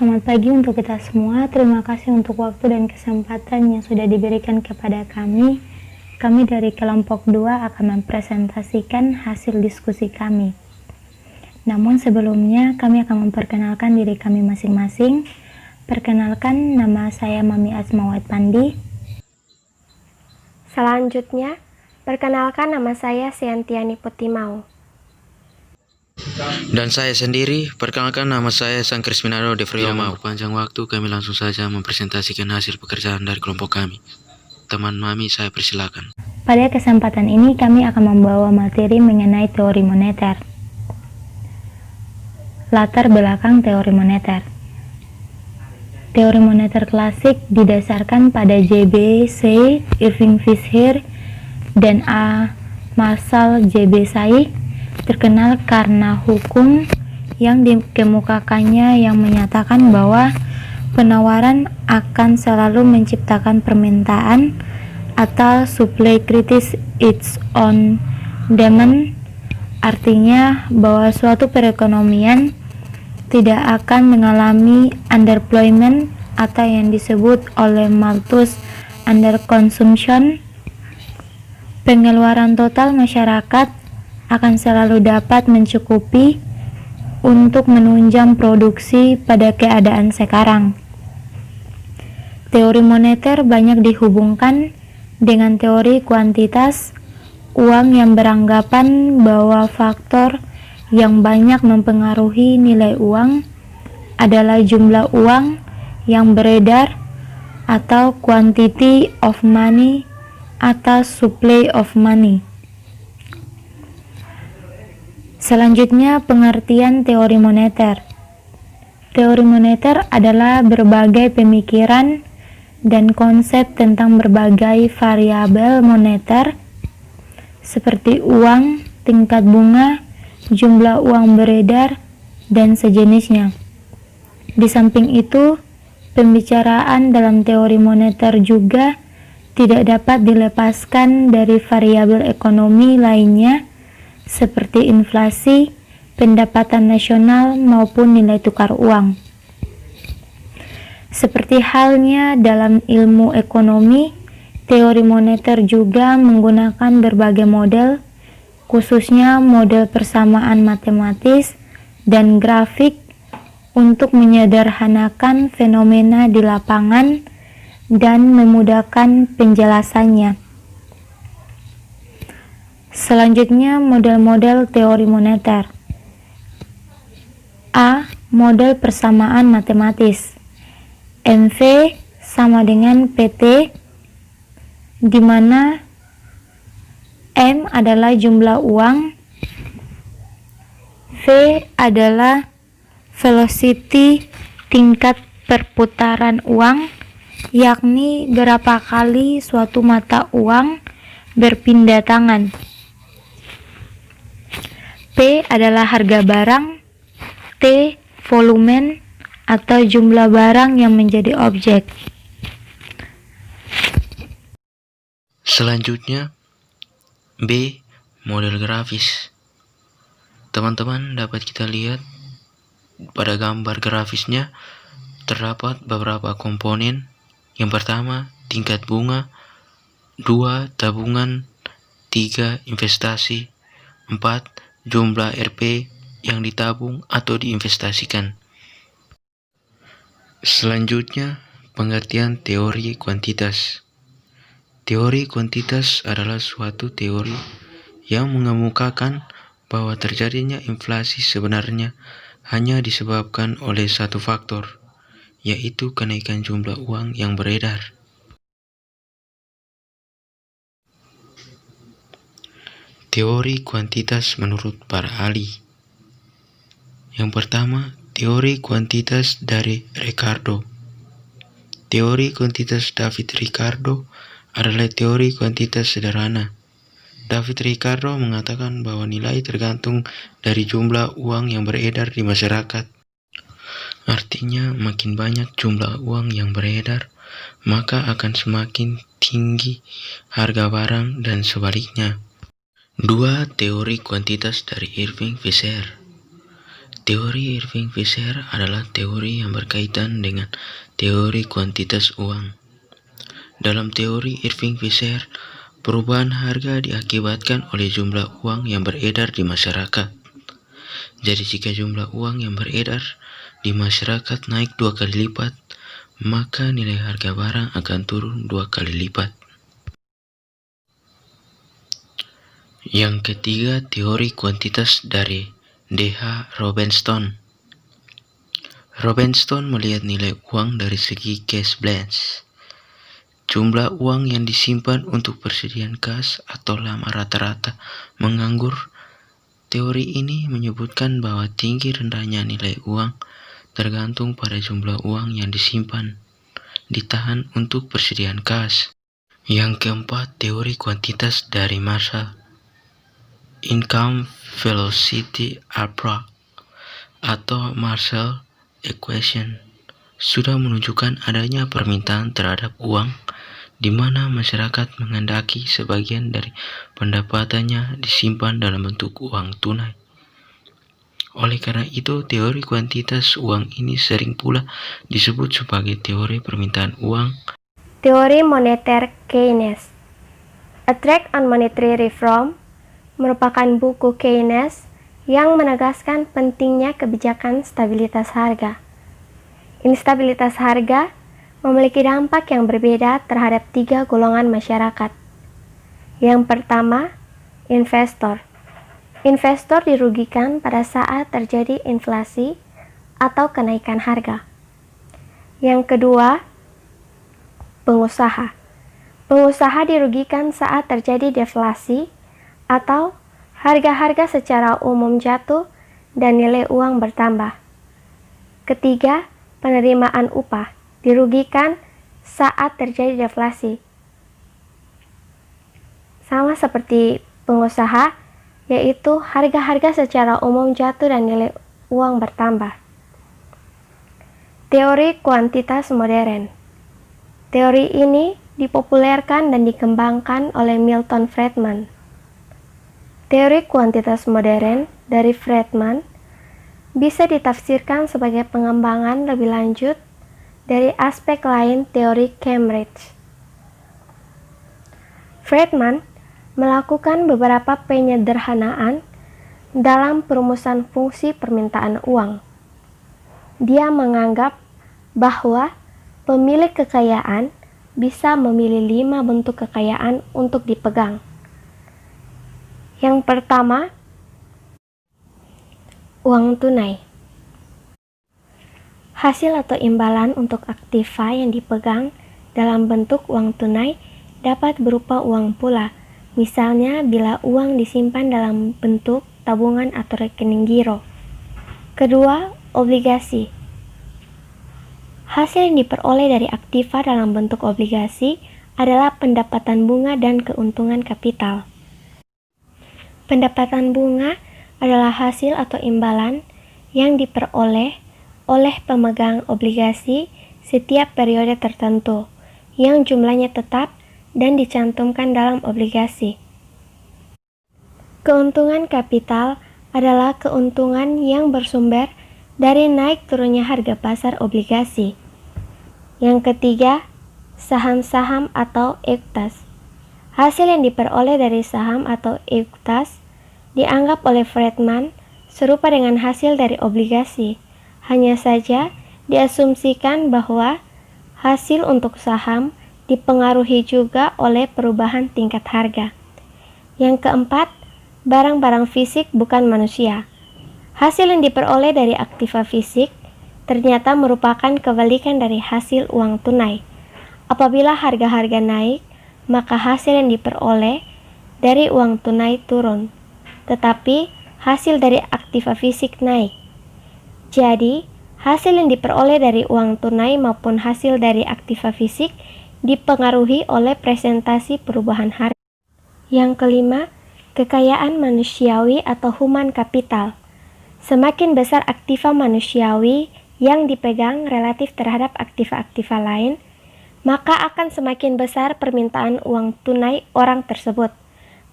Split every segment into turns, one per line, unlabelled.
Selamat pagi untuk kita semua. Terima kasih untuk waktu dan kesempatan yang sudah diberikan kepada kami. Kami dari kelompok 2 akan mempresentasikan hasil diskusi kami. Namun sebelumnya kami akan memperkenalkan diri kami masing-masing. Perkenalkan, nama saya Mami Asmawat Pandi.
Selanjutnya, perkenalkan, nama saya Siantiani Putimau.
Dan saya sendiri, perkenalkan, nama saya Sang Krisminado de Friomau. Panjang waktu, kami langsung saja mempresentasikan hasil pekerjaan dari kelompok kami. Teman Mami, saya persilakan.
Pada kesempatan ini kami akan membawa materi mengenai teori moneter. Latar belakang teori moneter. Teori moneter klasik didasarkan pada J.B.C. Irving Fisher dan A. Marshall J.B. Say, terkenal karena hukum yang dikemukakannya yang menyatakan bahwa penawaran akan selalu menciptakan permintaan atau supply creates its own demand, artinya bahwa suatu perekonomian tidak akan mengalami underemployment atau yang disebut oleh Malthus underconsumption. Pengeluaran total masyarakat akan selalu dapat mencukupi untuk menunjang produksi pada keadaan sekarang. Teori moneter banyak dihubungkan dengan teori kuantitas uang yang beranggapan bahwa faktor yang banyak mempengaruhi nilai uang adalah jumlah uang yang beredar atau quantity of money atau supply of money. Selanjutnya, pengertian teori moneter. Teori moneter adalah berbagai pemikiran dan konsep tentang berbagai variabel moneter seperti uang, tingkat bunga, jumlah uang beredar, dan sejenisnya. Di samping itu, pembicaraan dalam teori moneter juga tidak dapat dilepaskan dari variabel ekonomi lainnya seperti inflasi, pendapatan nasional, maupun nilai tukar uang. Seperti halnya dalam ilmu ekonomi, teori moneter juga menggunakan berbagai model, khususnya model persamaan matematis dan grafik untuk menyederhanakan fenomena di lapangan dan memudahkan penjelasannya. Selanjutnya, model-model teori moneter. A. Model persamaan matematis. MV sama dengan PT, di mana M adalah jumlah uang, V adalah velocity tingkat perputaran uang, yakni berapa kali suatu mata uang berpindah tangan. P adalah harga barang, T volumen atau jumlah barang yang menjadi objek.
Selanjutnya, B. Model grafis. Teman-teman dapat kita lihat pada gambar grafisnya terdapat beberapa komponen. Yang pertama, tingkat bunga, 2. Tabungan, 3. Investasi, 4. Jumlah Rp yang ditabung atau diinvestasikan. Selanjutnya, pengertian teori kuantitas. Teori kuantitas adalah suatu teori yang mengemukakan bahwa terjadinya inflasi sebenarnya hanya disebabkan oleh satu faktor, yaitu kenaikan jumlah uang yang beredar. Teori kuantitas menurut para ahli. Yang pertama, teori kuantitas dari Ricardo. Teori kuantitas David Ricardo adalah teori kuantitas sederhana. David Ricardo mengatakan bahwa nilai tergantung dari jumlah uang yang beredar di masyarakat. Artinya, makin banyak jumlah uang yang beredar, maka akan semakin tinggi harga barang dan sebaliknya. 2. Teori kuantitas dari Irving Fisher. Teori Irving Fisher adalah teori yang berkaitan dengan teori kuantitas uang. Dalam teori Irving Fisher, perubahan harga diakibatkan oleh jumlah uang yang beredar di masyarakat. Jadi jika jumlah uang yang beredar di masyarakat naik 2 kali lipat, maka nilai harga barang akan turun 2 kali lipat. Yang ketiga, teori kuantitas dari D.H. Robenstein. Robenstein melihat nilai uang dari segi cash balance, jumlah uang yang disimpan untuk persediaan kas atau lama rata-rata menganggur. Teori ini menyebutkan bahwa tinggi rendahnya nilai uang tergantung pada jumlah uang yang disimpan, ditahan untuk persediaan kas. Yang keempat, teori kuantitas dari Marshall. Income Velocity Approach atau Marshall Equation sudah menunjukkan adanya permintaan terhadap uang di mana masyarakat menghendaki sebagian dari pendapatannya disimpan dalam bentuk uang tunai. Oleh karena itu, teori kuantitas uang ini sering pula disebut sebagai teori permintaan uang.
Teori moneter Keynes. A Tract on Monetary Reform merupakan buku Keynes yang menegaskan pentingnya kebijakan stabilitas harga. Instabilitas harga memiliki dampak yang berbeda terhadap 3 golongan masyarakat. Yang pertama, investor. Investor dirugikan pada saat terjadi inflasi atau kenaikan harga. Yang kedua, pengusaha. Pengusaha dirugikan saat terjadi deflasi atau harga-harga secara umum jatuh dan nilai uang bertambah. Ketiga, penerimaan upah dirugikan saat terjadi deflasi. Sama seperti pengusaha, yaitu harga-harga secara umum jatuh dan nilai uang bertambah. Teori kuantitas modern. Teori ini dipopulerkan dan dikembangkan oleh Milton Friedman. Teori kuantitas modern dari Friedman bisa ditafsirkan sebagai pengembangan lebih lanjut dari aspek lain teori Cambridge. Friedman melakukan beberapa penyederhanaan dalam perumusan fungsi permintaan uang. Dia menganggap bahwa pemilik kekayaan bisa memilih 5 bentuk kekayaan untuk dipegang. Yang pertama, uang tunai. Hasil atau imbalan untuk aktiva yang dipegang dalam bentuk uang tunai dapat berupa uang pula, misalnya bila uang disimpan dalam bentuk tabungan atau rekening giro. Kedua, obligasi. Hasil yang diperoleh dari aktiva dalam bentuk obligasi adalah pendapatan bunga dan keuntungan kapital. Pendapatan bunga adalah hasil atau imbalan yang diperoleh oleh pemegang obligasi setiap periode tertentu, yang jumlahnya tetap dan dicantumkan dalam obligasi. Keuntungan kapital adalah keuntungan yang bersumber dari naik turunnya harga pasar obligasi. Yang ketiga, saham-saham atau ekuitas. Hasil yang diperoleh dari saham atau ekuitas dianggap oleh Friedman serupa dengan hasil dari obligasi. Hanya saja diasumsikan bahwa hasil untuk saham dipengaruhi juga oleh perubahan tingkat harga. Yang keempat, barang-barang fisik bukan manusia. Hasil yang diperoleh dari aktiva fisik ternyata merupakan kebalikan dari hasil uang tunai. Apabila harga-harga naik, maka hasil yang diperoleh dari uang tunai turun, tetapi hasil dari aktiva fisik naik. Jadi, hasil yang diperoleh dari uang tunai maupun hasil dari aktiva fisik dipengaruhi oleh presentasi perubahan harga. Yang kelima, kekayaan manusiawi atau human capital. Semakin besar aktiva manusiawi yang dipegang relatif terhadap aktiva-aktiva lain, maka akan semakin besar permintaan uang tunai orang tersebut,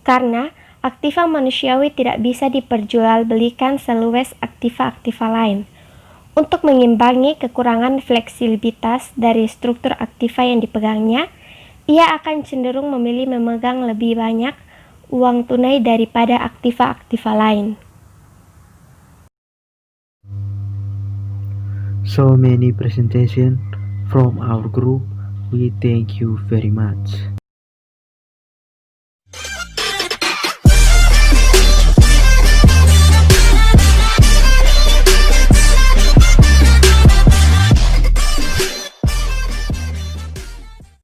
karena aktiva manusiawi tidak bisa diperjualbelikan seluas aktiva-aktiva lain. Untuk mengimbangi kekurangan fleksibilitas dari struktur aktiva yang dipegangnya, ia akan cenderung memilih memegang lebih banyak uang tunai daripada aktiva-aktiva lain.
So many presentation from our group. We thank you very much.